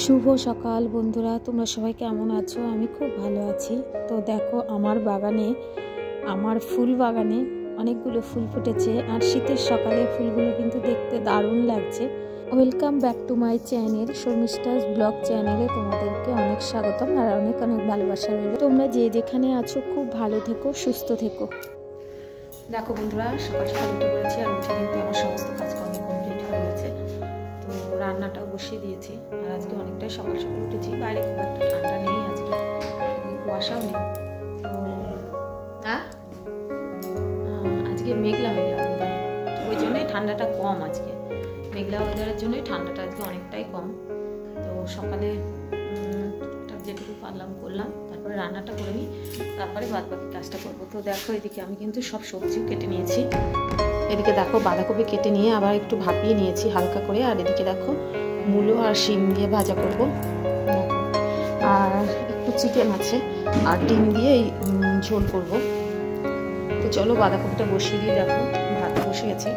শুভ সকাল বন্ধুরা, তোমরা সবাই কেমন আছো? আমি খুব ভালো আছি। তো দেখো, আমার বাগানে, আমার ফুল বাগানে অনেকগুলো ফুল ফুটেছে, আর শীতের সকালে ফুলগুলো কিন্তু দেখতে দারুণ লাগছে। Welcome back to my channel, Sharmistha's blog চ্যানেলে তোমাদেরকে অনেক স্বাগতম আর অনেক অনেক ভালোবাসা রইল। তোমরা যে যেখানে আছো খুব ভালো থেকো, সুস্থ থেকো। দেখো বন্ধুরা, সকাল সকাল উঠে পড়েছি, আর উঠে কিন্তু আমার সমস্ত কাজকর্ম কমপ্লিট হয়ে গেছে। তো রান্নাটাও বসিয়ে দিয়েছি। আর আজকে অনেকটাই সকাল সকাল উঠেছি, বাইরে খুব একটা ঠান্ডা নেই, আজকে কুয়াশাও নেই। তো আজকে মেঘলা ওয়েদার, ওই জন্যই ঠান্ডাটা কম। আজকে মেঘলা ওয়েদারের জন্যই ঠান্ডাটা আজকে অনেকটাই কম। তো সকালে যেটুকু পারলাম করলাম, তারপরে রান্নাটা করে নিই, তারপরে বাদ বাকি কাজটা করবো। তো দেখো, এদিকে আমি কিন্তু সব সবজিও কেটে নিয়েছি। এদিকে দেখো, বাঁধাকপি কেটে নিয়ে আবার একটু ভাপিয়ে নিয়েছি হালকা করে। আর এদিকে দেখো, মূলো আর শিম দিয়ে ভাজা করব। আর একটু চিকেন আছে, আর ডিম দিয়ে ঝোল করব। তো চলো বাঁধাকপিটা বসিয়ে দিয়ে, দেখো ভাত বসে গেছি।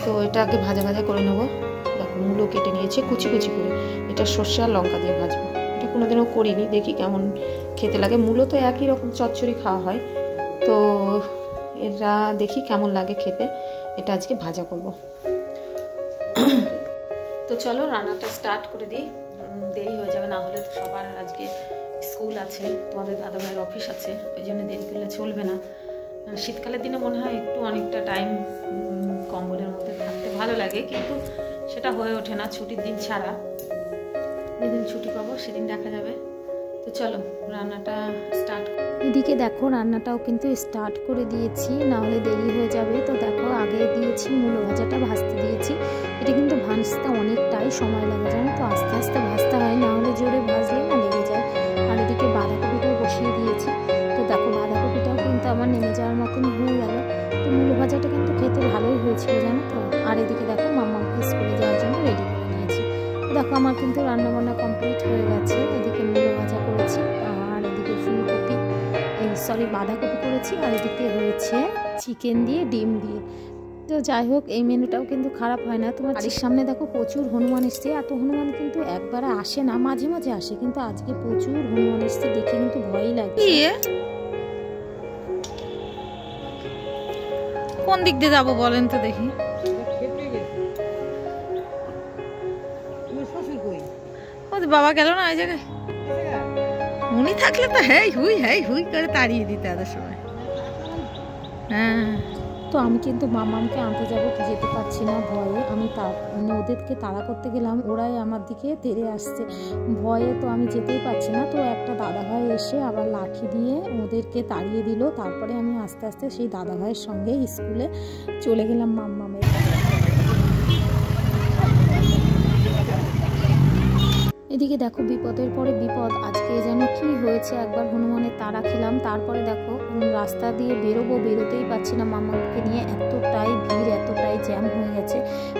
তো এটা আগে ভাজা ভাজা করে নেবো। দেখো, মূলো কেটে নিয়েছি কুচি কুচি করে। এটা সর্ষে আর লঙ্কা দিয়ে ভাজবো। এটা কোনোদিনও করিনি, দেখি কেমন খেতে লাগে। মূলো তো একই রকম চচ্চড়ি খাওয়া হয়, তো এটা দেখি কেমন লাগে খেতে। এটা আজকে ভাজা করব। তো চলো রান্নাটা স্টার্ট করে দিই, দেরি হয়ে যাবে, না হলে সবার আজকে স্কুল আছে, তোমাদের দাদাভাইয়ের অফিস আছে, ওই জন্য দেরি করলে চলবে না। শীতকালের দিনে মনে হয় একটু অনেকটা টাইম কম্বলের মধ্যে থাকতে ভালো লাগে, কিন্তু সেটা হয়ে ওঠে না ছুটির দিন ছাড়া। যেদিন ছুটি পাবো সেদিন দেখা যাবে। তো চলো রান্নাটা স্টার্ট। এদিকে দেখো, রান্নাটাও কিন্তু স্টার্ট করে দিয়েছি, না হলে দেরি হয়ে যাবে। তো দেখো, আগে দিয়েছি মূলো ভাজাটা ভাজতে দিয়েছি। এটা কিন্তু ভাজতে অনেকটাই সময় লাগে, জানো তো, আস্তে আস্তে ভাজতে হয়, না হলে জোরে ভাজলে না লেগে যায়। আর এদিকে বাঁধাকপিটাও বসিয়ে দিয়েছি। তো দেখো, বাঁধাকপিটাও কিন্তু আমার নেমে যাওয়ার মতন হয়ে গেল। তো মূলো ভাজাটা কিন্তু খেতে ভালোই হয়েছিল, জানো তো। আর এদিকে দেখো, মামাকে স্কুলে যাওয়ার জন্য রেডি করে নিয়েছি। দেখো, আমার কিন্তু রান্নাবান্না কমপ্লিট হয়ে গেছে। এদিকে মূলো ভাজা করেছি, আর এদিকে ফুলকপি, বাঁধাকপি করেছি, আর এদিকে রয়েছে চিকেন দিয়ে ডিম দিয়ে। তো যাই হোক, এই মেনুটাও কিন্তু খারাপ হয় না। তোমার বাড়ির সামনে দেখো প্রচুর হনুমান এসছে। এত হনুমান কিন্তু একবারে আসে না, মাঝে মাঝে আসে, কিন্তু আজকে প্রচুর হনুমান এসছে, দেখে কিন্তু ভয়ই লাগে। কোন দিক দিয়ে যাবো বলেন তো দেখি? বাবা গেল না ওই জায়গায়, উনি থাকলে তো হ্যাঁ হুই করে তাড়িয়ে দিতে এত সময়। হ্যাঁ, তো আমি কিন্তু মামামকে আনতে যাবো, যেতে পারছি না ভয়ে। আমি ওদেরকে তাড়া করতে গেলাম, ওরাই আমার দিকে তেড়ে আসছে ভয়ে। তো আমি যেতেই পারছি না। তো একটা দাদাভাই এসে আবার লাঠি দিয়ে ওদেরকে তাড়িয়ে দিল। তারপরে আমি আস্তে আস্তে সেই দাদাভাইয়ের সঙ্গে স্কুলে চলে গেলাম মাম্মামের। এদিকে দেখো, বিপদের পরে বিপদ, আজকে যেন কি হয়েছে। একবার হনুমানের তাড়া খেলাম, তারপরে দেখো রাস্তা দিয়ে বেরোতেই পারছি না মামাকে নিয়ে। এতটাই ভিড়, এতটাই জ্যাম হয়ে গেছে।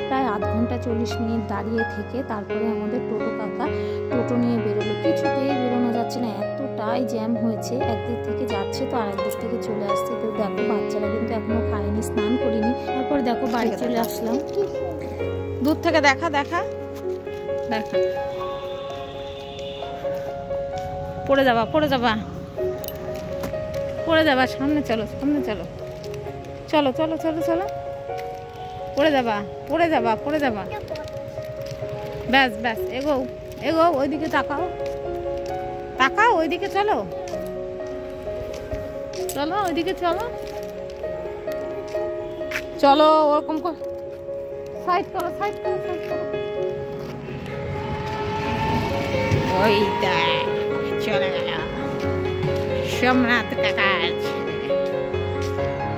প্রায় আধ ঘন্টা 40 মিনিট দাঁড়িয়ে থেকে তারপরে আমাদের টোটো কাকা টোটো নিয়ে বেরোলো। কিছুতেই বেরোনো যাচ্ছে না, এতটাই জ্যাম হয়েছে। একদিক থেকে যাচ্ছে তো আর একদিক থেকে চলে আসছে। তো দেখো, বাচ্চারা কিন্তু এখনো খায়নি, স্নান করিনি। তারপর দেখো বাড়ি চলে আসলাম। দূর থেকে দেখা দেখা দেখা পড়ে যাবা সামনে চলো চলো পড়ে যাবা। ব্যাস এগো ওইদিকে তাকাও ওইদিকে চলো ওইদিকে চলো ওরকম সাইড করো ওই দেখ চলে গেল সোমনাথ কাকার ছেলে।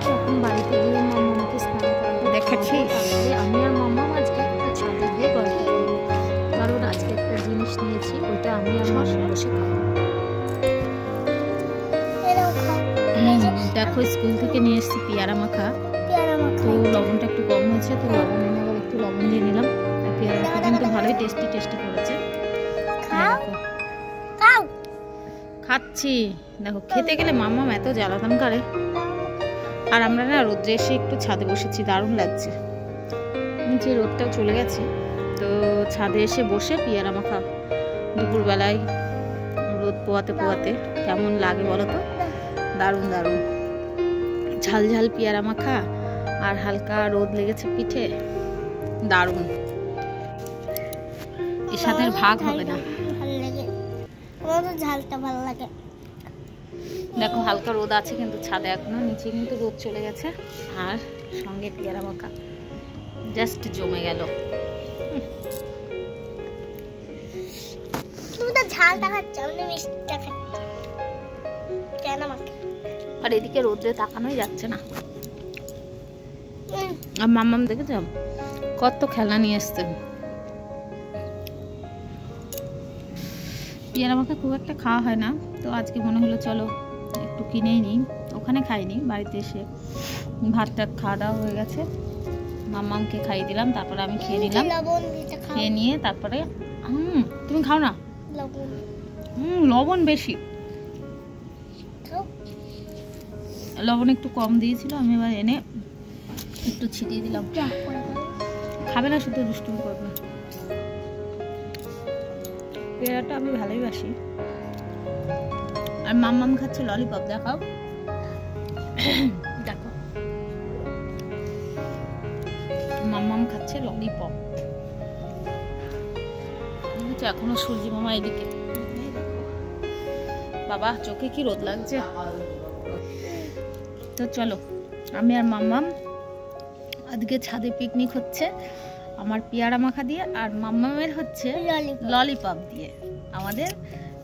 তখন বাড়িতে গিয়ে মামাকে স্নান করাবো, দেখেছিস? আমি আর মামা আজকে একটা ছাদে গিয়ে গল্প করবো, কারণ আজকে একটা জিনিস নিয়েছি, ওইটা আমি আর মামা বসে খাবো। দেখো, স্কুল থেকে নিয়ে এসেছি পেয়ারা মাখা। তো লবণটা একটু কম হয়েছে, তো একটু লবণ দিয়ে নিলাম। পেয়ারা মাখা কিন্তু ভালোই টেস্টি করেছে। খাচ্ছি, দেখো খেতে গেলে মাম্মাম এত জ্বালাতন করে। আর আমরা না রোদ্রে এসে একটু ছাদে বসেছি, দারুণ লাগছে। নিচে রোদটাও চলে গেছে, তো ছাদে এসে বসে পেয়ারা মাখা দুপুরবেলায় রোদ পোয়াতে পোয়াতে কেমন লাগে বলো তো? দারুণ দারুণ। ঝাল ঝাল পেয়ারা মাখা আর হালকা রোদ লেগেছে পিঠে, দারুণ। এর সাথে ভাগ হবে না। ঝালটা ভালো লাগে। দেখো হালকা রোদ আছে কিন্তু ছাদে এখনো, নিচে কিন্তু রোদ চলে গেছে। আর সঙ্গে পেয়ারা মাখা জাস্ট জমে গেল। তুমি তো ঝালটা খাচ্ছ, আমি মিষ্টিটা খাচ্ছি। কেন মাখা? আর এদিকে রোদ্রে তাকানোই যাচ্ছে না। আর মাম্মাম দেখেছ কত খেলনা নিয়ে এসছে। পেয়ারা মাখা খুব একটা খাওয়া হয় না, তো আজকে মনে হলো চলো একটু কিনেই নিই। ওখানে খাইনি, বাড়িতে এসে ভাতটা খাওয়া দাওয়া হয়ে গেছে, মাম্মামকে খাইয়ে দিলাম, তারপরে আমি খেয়ে নিলাম। খেয়ে নিয়ে তারপরে তুমি খাও না? লবণ বেশি, লবণ একটু কম দিয়েছিল, আমি এবার এনে একটু ছিটিয়ে দিলাম। খাবে না, শুধু দুষ্টুমি করবে। পেয়ারাটা আমি ভালোই বাসি। আর মাম্মাম খাচ্ছে ললিপপ, দেখাও দেখো মাম্মাম খাচ্ছে ললিপপ। এখনো সূর্যি মামা এদিকে। বাবা চোখে কি রোদ লাগছে। তো চলো আমি আর মাম্মাম আজকে ছাদে পিকনিক হচ্ছে, আমার পেয়ারা মাখা দিয়ে আর মাম্মামের হচ্ছে ললিপপ দিয়ে আমাদের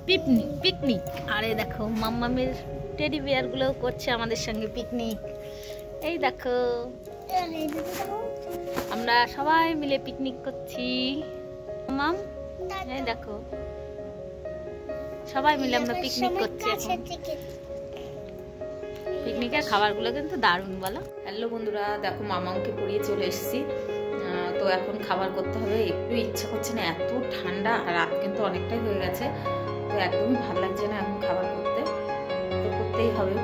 পিকনিক। আরে দেখো মাম্মামের টেডি বিয়ার গুলো করছে আমাদের সঙ্গে পিকনিক। এই দেখো আমরা সবাই মিলে পিকনিক করছি। মাম্মাম এই দেখো সবাই মিলে আমরা পিকনিক করছি। পিকনিকের খাবারগুলো কিন্তু দারুণ বলো। হ্যালো বন্ধুরা, দেখো মামাকে পড়িয়ে চলে এসেছি। তো এখন খাবার করতে হবে, একটু ইচ্ছা করছে না, এত ঠান্ডা, আর রাত কিন্তু অনেকটাই হয়ে গেছে, তো একদমই ভালো লাগছে না এখন খাবার করতে, তো করতেই হবে।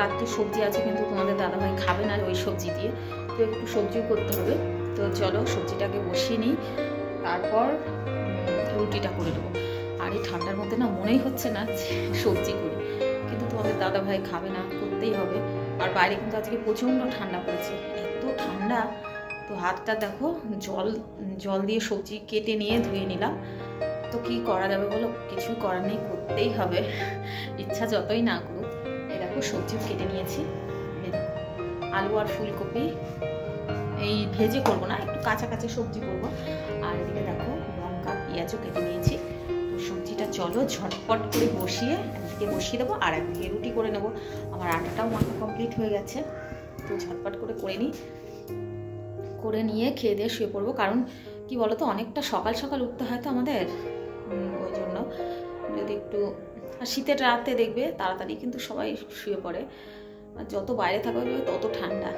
রাত্রে সবজি আছে কিন্তু তোমাদের দাদাভাই খাবে না ওই সবজি দিয়ে, তো একটু সবজিও করতে হবে। তো চলো সবজিটাকে বসিয়ে নিই, তারপর রুটিটা করে দেবো। আর এই ঠান্ডার মধ্যে না মনেই হচ্ছে না সবজি করি, কিন্তু তোমাদের দাদাভাই খাবে না, করতেই হবে। আর বাইরে কিন্তু আজকে প্রচণ্ড ঠান্ডা পড়েছে, এত ঠান্ডা। তো হাতটা দেখো জল দিয়ে সবজি কেটে নিয়ে ধুয়ে নিলাম। তো কি করা যাবে বলো, কিছুই করার নেই, করতেই হবে, ইচ্ছা যতই না করুক। এই দেখো সবজিও কেটে নিয়েছি, আলু আর ফুলকপি এই ভেজে করবো না, একটু কাঁচা কাঁচা সবজি করবো। আর এদিকে দেখো লঙ্কা পেঁয়াজও কেটে নিয়েছি। তো সবজিটা চলো ঝটপট করে বসিয়ে একদিকে বসিয়ে দেবো আর একদিকে রুটি করে নেবো। আমার আটাটাও মাখা কমপ্লিট হয়ে গেছে, তো ঝটপট করে নিই, করে নিয়ে খেয়ে দিয়ে শুয়ে পড়বো। কারণ কি বলো তো, অনেকটা সকাল সকাল উঠতে হয় তো আমাদের, ওই জন্য যদি একটু, আর শীতের রাতে দেখবে তাড়াতাড়ি কিন্তু সবাই শুয়ে পড়ে, আর যত বাইরে থাকবে তত ঠান্ডা।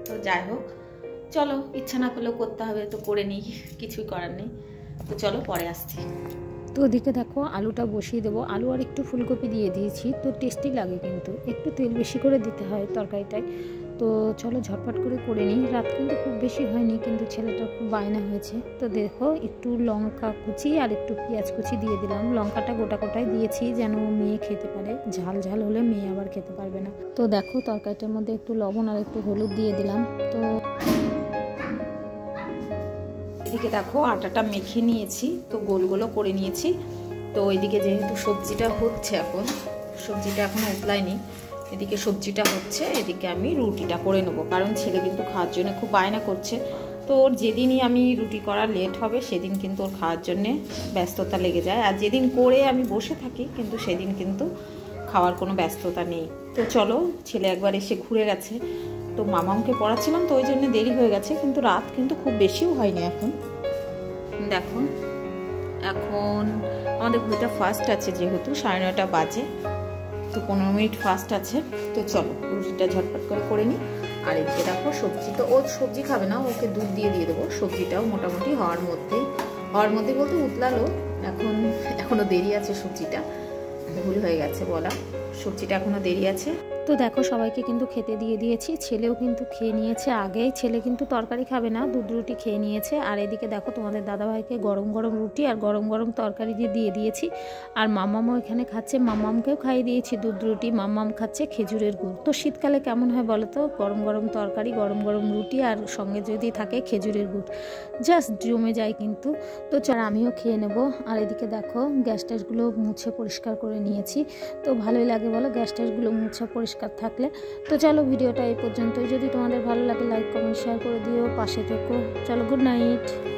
তো যাই হোক চলো, ইচ্ছা না করলেও করতে হবে, তো করে নিই, কিছুই করার নেই। তো চলো পরে আসছি। তো ওদিকে দেখো আলুটা বসিয়ে দেবো, আলু আর একটু ফুলকপি দিয়ে দিয়েছি, তো টেস্টি লাগে, কিন্তু একটু তেল বেশি করে দিতে হয় তরকারিটায়। তো চলো ঝটপট করে নিই। রাত কিন্তু খুব বেশি হয়নি, কিন্তু ছেলেটা খুব বায়না হয়েছে। তো দেখো একটু লঙ্কা কুচি আর একটু পেঁয়াজ কুচি দিয়ে দিলাম, লঙ্কাটা গোটায় দিয়েছি যেন মেয়ে খেতে পারে, ঝাল হলে মেয়ে আবার খেতে পারবে না। তো দেখো তরকারিটার মধ্যে একটু লবণ আর একটু হলুদ দিয়ে দিলাম। তো এদিকে দেখো আটাটা মেখে নিয়েছি, তো গোল করে নিয়েছি। তো ওইদিকে যেহেতু সবজিটা হচ্ছে, সবজিটা এখনো উতলায়নি, এদিকে সবজিটা হচ্ছে, এদিকে আমি রুটিটা করে নেবো। কারণ ছেলে কিন্তু খাওয়ার জন্য খুব বায়না করছে, তো ওর যেদিনই আমি রুটি করা লেট হবে সেদিন কিন্তু ওর খাওয়ার জন্যে ব্যস্ততা লেগে যায়। আর যেদিন করে আমি বসে থাকি কিন্তু সেদিন কিন্তু খাওয়ার কোনো ব্যস্ততা নেই। তো চলো, ছেলে একবার এসে ঘুরে গেছে, তো মামাকে পড়াচ্ছিলাম, তো ওই জন্য দেরি হয়ে গেছে, কিন্তু রাত কিন্তু খুব বেশিও হয়নি। এখন দেখো এখন আমাদের ঘড়িটা ফাস্ট আছে, যেহেতু 9:30 বাজে, তো 15 মিনিট ফাস্ট আছে। তো চলো রুটিটা ঝটপট করে নিই। আর এদিকে দেখো সবজি, তো ও সবজি খাবে না, ওকে দুধ দিয়ে দেবো। সবজিটাও মোটামুটি হওয়ার মধ্যে বলতে উতলালো, এখনো দেরি আছে, সবজিটা ভুল হয়ে গেছে বলা, সবজিটা এখনো দেরি আছে। তো দেখো সবাইকে কিন্তু খেতে দিয়ে দিয়েছি, ছেলেও কিন্তু খেয়ে নিয়েছে আগে। ছেলে কিন্তু তরকারি খাবে না, দুধ রুটি খেয়ে নিয়েছে। আর এদিকে দেখো তোমাদের দাদাভাইকে গরম গরম রুটি আর গরম গরম তরকারি দিয়ে দিয়েছি। আর মাম্মামও এখানে খাচ্ছে, মাম্মামকেও খাইয়ে দিয়েছি দুধ রুটি, মাম্মাম খাচ্ছে খেজুরের গুড়। তো শীতকালে কেমন হয় বলো তো, গরম গরম তরকারি, গরম গরম রুটি আর সঙ্গে যদি থাকে খেজুরের গুড়, জাস্ট জমে যায় কিন্তু। তো চল আমিও খেয়ে নেব। আর এদিকে দেখো গ্যাস ট্যাসগুলো মুছে পরিষ্কার করে নিয়েছি। তো ভালোই লাগে বলো গ্যাস ট্যাসগুলো মুছে পরিষ্কার থাকলে। তো চলো ভিডিওটা এই পর্যন্তই। যদি তোমাদের ভালো লাগে লাইক কমেন্ট শেয়ার করে দিও, পাশে থেকো। চলো, গুড নাইট।